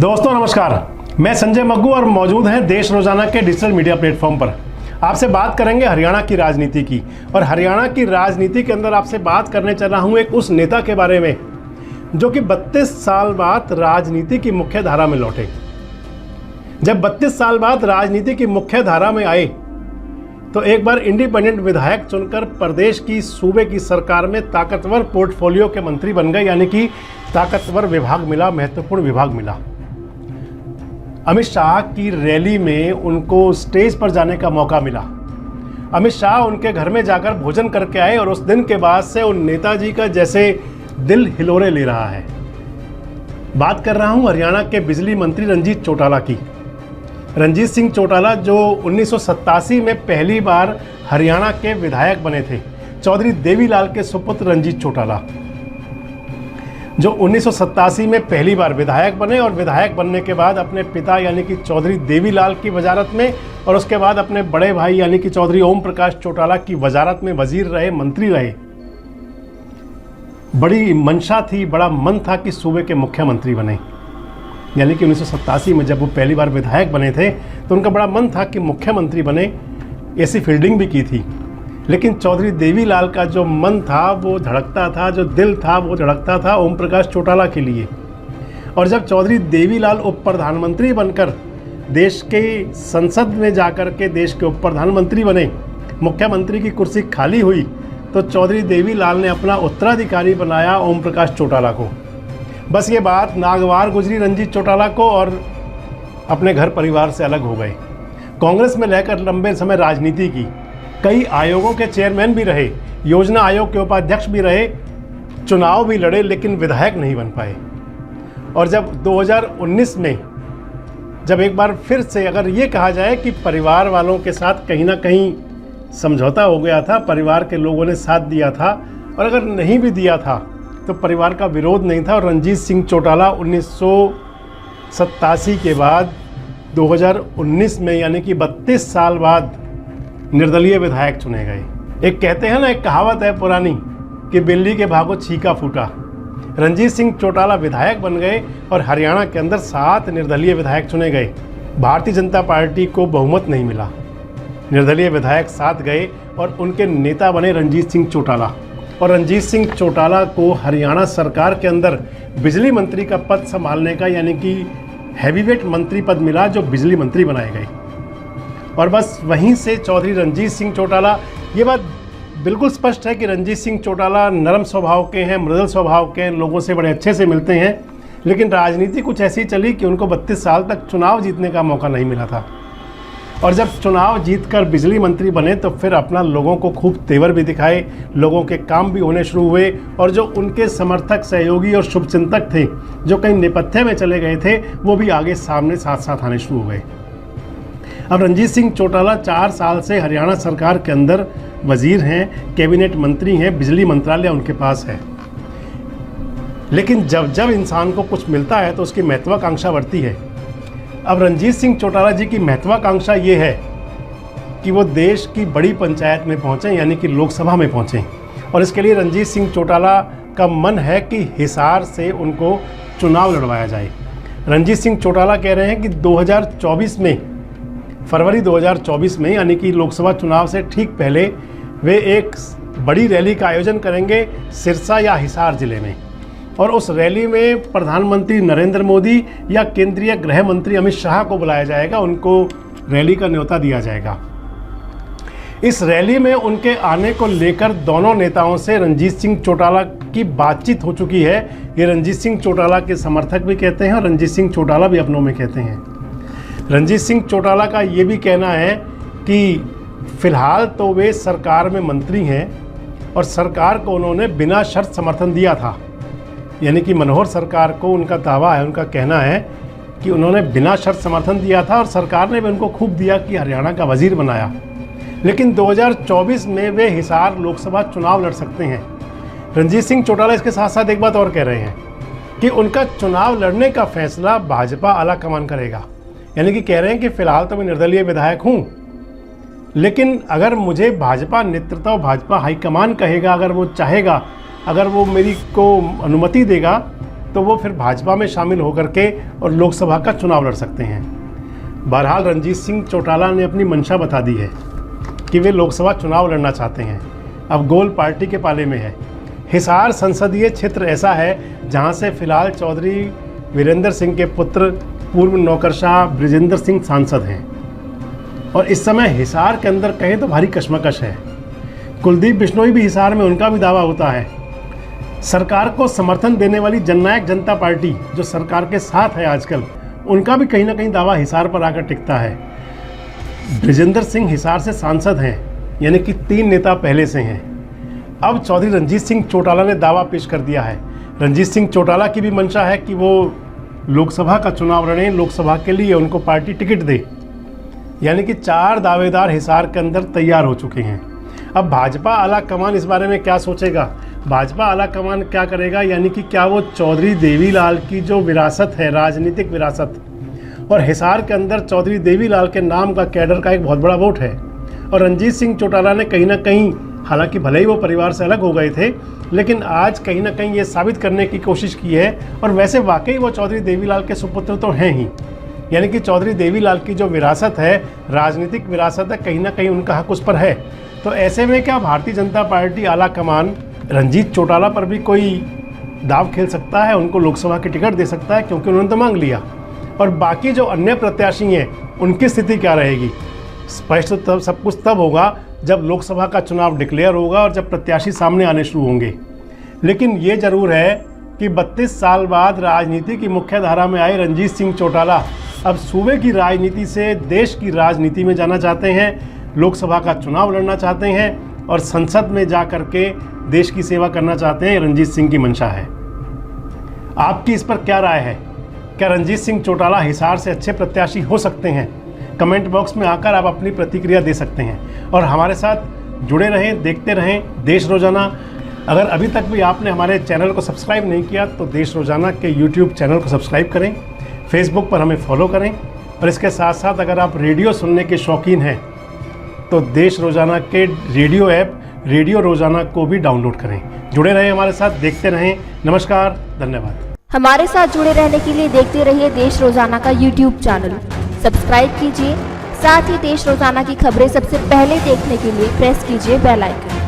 दोस्तों नमस्कार, मैं संजय मग्गू और मौजूद हैं देश रोजाना के डिजिटल मीडिया प्लेटफॉर्म पर। आपसे बात करेंगे हरियाणा की राजनीति की। और हरियाणा की राजनीति के अंदर आपसे बात करने चल रहा हूं एक उस नेता के बारे में जो कि 32 साल बाद राजनीति की मुख्य धारा में लौटे। जब 32 साल बाद राजनीति की मुख्य धारा में आए तो एक बार इंडिपेंडेंट विधायक चुनकर प्रदेश की सूबे की सरकार में ताकतवर पोर्टफोलियो के मंत्री बन गए, यानी कि ताकतवर विभाग मिला, महत्वपूर्ण विभाग मिला। अमित शाह की रैली में उनको स्टेज पर जाने का मौका मिला। अमित शाह उनके घर में जाकर भोजन करके आए और उस दिन के बाद से उन नेताजी का जैसे दिल हिलोरे ले रहा है। बात कर रहा हूं हरियाणा के बिजली मंत्री रंजीत चौटाला की। रंजीत सिंह चौटाला जो 1987 में पहली बार हरियाणा के विधायक बने थे। चौधरी देवीलाल के सुपुत्र रंजीत चौटाला जो 1987 में पहली बार विधायक बने और विधायक बनने के बाद अपने पिता यानी कि चौधरी देवीलाल की वजारत में और उसके बाद अपने बड़े भाई यानी कि चौधरी ओम प्रकाश चौटाला की वजारत में वजीर रहे, मंत्री रहे। बड़ी मंशा थी, बड़ा मन था कि सूबे के मुख्यमंत्री बने। यानी कि 1987 में जब वो पहली बार विधायक बने थे तो उनका बड़ा मन था कि मुख्यमंत्री बने, ऐसी फील्डिंग भी की थी। लेकिन चौधरी देवीलाल का जो मन था वो धड़कता था, जो दिल था वो धड़कता था ओम प्रकाश चौटाला के लिए। और जब चौधरी देवीलाल उप प्रधानमंत्री बनकर देश के संसद में जाकर के देश के उप प्रधानमंत्री बने, मुख्यमंत्री की कुर्सी खाली हुई तो चौधरी देवीलाल ने अपना उत्तराधिकारी बनाया ओम प्रकाश चौटाला को। बस ये बात नागवार गुजरी रंजीत चौटाला को और अपने घर परिवार से अलग हो गए। कांग्रेस में रहकर लंबे समय राजनीति की, कई आयोगों के चेयरमैन भी रहे, योजना आयोग के उपाध्यक्ष भी रहे, चुनाव भी लड़े, लेकिन विधायक नहीं बन पाए। और जब 2019 में जब एक बार फिर से अगर ये कहा जाए कि परिवार वालों के साथ कहीं ना कहीं समझौता हो गया था, परिवार के लोगों ने साथ दिया था, और अगर नहीं भी दिया था तो परिवार का विरोध नहीं था। और रंजीत सिंह चौटाला 1987 के बाद 2019 में यानी कि 32 साल बाद निर्दलीय विधायक चुने गए। एक कहते हैं ना, एक कहावत है पुरानी कि बिल्ली के भागो छीका फूटा। रंजीत सिंह चौटाला विधायक बन गए और हरियाणा के अंदर 7 निर्दलीय विधायक चुने गए। भारतीय जनता पार्टी को बहुमत नहीं मिला, निर्दलीय विधायक साथ गए और उनके नेता बने रंजीत सिंह चौटाला। और रंजीत सिंह चौटाला को हरियाणा सरकार के अंदर बिजली मंत्री का पद संभालने का यानी कि हैवीवेट मंत्री पद मिला, जो बिजली मंत्री बनाए गए। और बस वहीं से चौधरी रंजीत सिंह चौटाला, ये बात बिल्कुल स्पष्ट है कि रंजीत सिंह चौटाला नरम स्वभाव के हैं, मृदुल स्वभाव के हैं, लोगों से बड़े अच्छे से मिलते हैं। लेकिन राजनीति कुछ ऐसी चली कि उनको 32 साल तक चुनाव जीतने का मौका नहीं मिला था। और जब चुनाव जीतकर बिजली मंत्री बने तो फिर अपना लोगों को खूब तेवर भी दिखाए, लोगों के काम भी होने शुरू हुए। और जो उनके समर्थक, सहयोगी और शुभचिंतक थे जो कहीं नेपथ्य में चले गए थे, वो भी आगे सामने साथ साथ आने शुरू हो गए। अब रंजीत सिंह चौटाला 4 साल से हरियाणा सरकार के अंदर वजीर हैं, कैबिनेट मंत्री हैं, बिजली मंत्रालय उनके पास है। लेकिन जब जब इंसान को कुछ मिलता है तो उसकी महत्वाकांक्षा बढ़ती है। अब रंजीत सिंह चौटाला जी की महत्वाकांक्षा ये है कि वो देश की बड़ी पंचायत में पहुँचें, यानी कि लोकसभा में पहुँचें। और इसके लिए रंजीत सिंह चौटाला का मन है कि हिसार से उनको चुनाव लड़वाया जाए। रंजीत सिंह चौटाला कह रहे हैं कि 2024 में, फरवरी 2024 में यानी कि लोकसभा चुनाव से ठीक पहले वे एक बड़ी रैली का आयोजन करेंगे सिरसा या हिसार जिले में। और उस रैली में प्रधानमंत्री नरेंद्र मोदी या केंद्रीय गृह मंत्री अमित शाह को बुलाया जाएगा, उनको रैली का न्योता दिया जाएगा। इस रैली में उनके आने को लेकर दोनों नेताओं से रंजीत सिंह चौटाला की बातचीत हो चुकी है। ये रंजीत सिंह चौटाला के समर्थक भी कहते हैं और रंजीत सिंह चौटाला भी अपनों में कहते हैं। रंजीत सिंह चौटाला का ये भी कहना है कि फ़िलहाल तो वे सरकार में मंत्री हैं और सरकार को उन्होंने बिना शर्त समर्थन दिया था। यानी कि मनोहर सरकार को उनका दावा है, उनका कहना है कि उन्होंने बिना शर्त समर्थन दिया था और सरकार ने भी उनको खूब दिया कि हरियाणा का वजीर बनाया। लेकिन 2024 में वे हिसार लोकसभा चुनाव लड़ सकते हैं। रंजीत सिंह चौटाला इसके साथ साथ एक बात और कह रहे हैं कि उनका चुनाव लड़ने का फैसला भाजपा आला कमान करेगा। यानी कि कह रहे हैं कि फ़िलहाल तो मैं निर्दलीय विधायक हूँ, लेकिन अगर मुझे भाजपा नेतृत्व, भाजपा हाईकमान कहेगा, अगर वो चाहेगा, अगर वो मेरी को अनुमति देगा तो वो फिर भाजपा में शामिल होकर के और लोकसभा का चुनाव लड़ सकते हैं। बहरहाल रणजीत सिंह चौटाला ने अपनी मंशा बता दी है कि वे लोकसभा चुनाव लड़ना चाहते हैं। अब गोल पार्टी के पाले में है। हिसार संसदीय क्षेत्र ऐसा है जहां से फिलहाल चौधरी वीरेंद्र सिंह के पुत्र पूर्व नौकरशाह बृजेंद्र सिंह सांसद हैं और इस समय हिसार के अंदर कहें तो भारी कशमकश है। कुलदीप बिश्नोई भी हिसार में, उनका भी दावा होता है। सरकार को समर्थन देने वाली जननायक जनता पार्टी जो सरकार के साथ है आजकल, उनका भी कहीं ना कहीं दावा हिसार पर आकर टिकता है। बृजेंद्र सिंह हिसार से सांसद हैं, यानी कि 3 नेता पहले से हैं। अब चौधरी रणजीत सिंह चौटाला ने दावा पेश कर दिया है। रणजीत सिंह चौटाला की भी मंशा है कि वो लोकसभा का चुनाव लड़ें, लोकसभा के लिए उनको पार्टी टिकट दे। यानी कि 4 दावेदार हिसार के अंदर तैयार हो चुके हैं। अब भाजपा आला कमान इस बारे में क्या सोचेगा, भाजपा आला कमान क्या करेगा, यानी कि क्या वो चौधरी देवीलाल की जो विरासत है, राजनीतिक विरासत, और हिसार के अंदर चौधरी देवीलाल के नाम का कैडर का एक बहुत बड़ा वोट है। और रणजीत सिंह चौटाला ने कहीं ना कहीं, हालांकि भले ही वो परिवार से अलग हो गए थे, लेकिन आज कहीं ना कहीं ये साबित करने की कोशिश की है। और वैसे वाकई वो चौधरी देवीलाल के सुपुत्र तो हैं ही, यानी कि चौधरी देवीलाल की जो विरासत है, राजनीतिक विरासत है, कहीं ना कहीं उनका हक उस पर है। तो ऐसे में क्या भारतीय जनता पार्टी आला कमान रणजीत चौटाला पर भी कोई दाव खेल सकता है, उनको लोकसभा की टिकट दे सकता है, क्योंकि उन्होंने तो मांग लिया। और बाकी जो अन्य प्रत्याशी हैं उनकी स्थिति क्या रहेगी, स्पष्ट तब सब कुछ तब होगा जब लोकसभा का चुनाव डिक्लेयर होगा और जब प्रत्याशी सामने आने शुरू होंगे। लेकिन ये ज़रूर है कि 32 साल बाद राजनीति की मुख्य धारा में आए रणजीत सिंह चौटाला अब सूबे की राजनीति से देश की राजनीति में जाना चाहते हैं, लोकसभा का चुनाव लड़ना चाहते हैं और संसद में जा कर के देश की सेवा करना चाहते हैं। रणजीत सिंह की मंशा है। आपकी इस पर क्या राय है? क्या रणजीत सिंह चौटाला हिसार से अच्छे प्रत्याशी हो सकते हैं? कमेंट बॉक्स में आकर आप अपनी प्रतिक्रिया दे सकते हैं और हमारे साथ जुड़े रहें, देखते रहें देश रोज़ाना। अगर अभी तक भी आपने हमारे चैनल को सब्सक्राइब नहीं किया तो देश रोज़ाना के यूट्यूब चैनल को सब्सक्राइब करें, फेसबुक पर हमें फॉलो करें और इसके साथ साथ अगर आप रेडियो सुनने के शौकीन हैं तो देश रोज़ाना के रेडियो ऐप रेडियो रोज़ाना को भी डाउनलोड करें। जुड़े रहें हमारे साथ, देखते रहें। नमस्कार, धन्यवाद। हमारे साथ जुड़े रहने के लिए देखते रहिए देश रोज़ाना का यूट्यूब चैनल, सब्सक्राइब कीजिए। साथ ही देश रोज़ाना की खबरें सबसे पहले देखने के लिए प्रेस कीजिए बेल आइकन।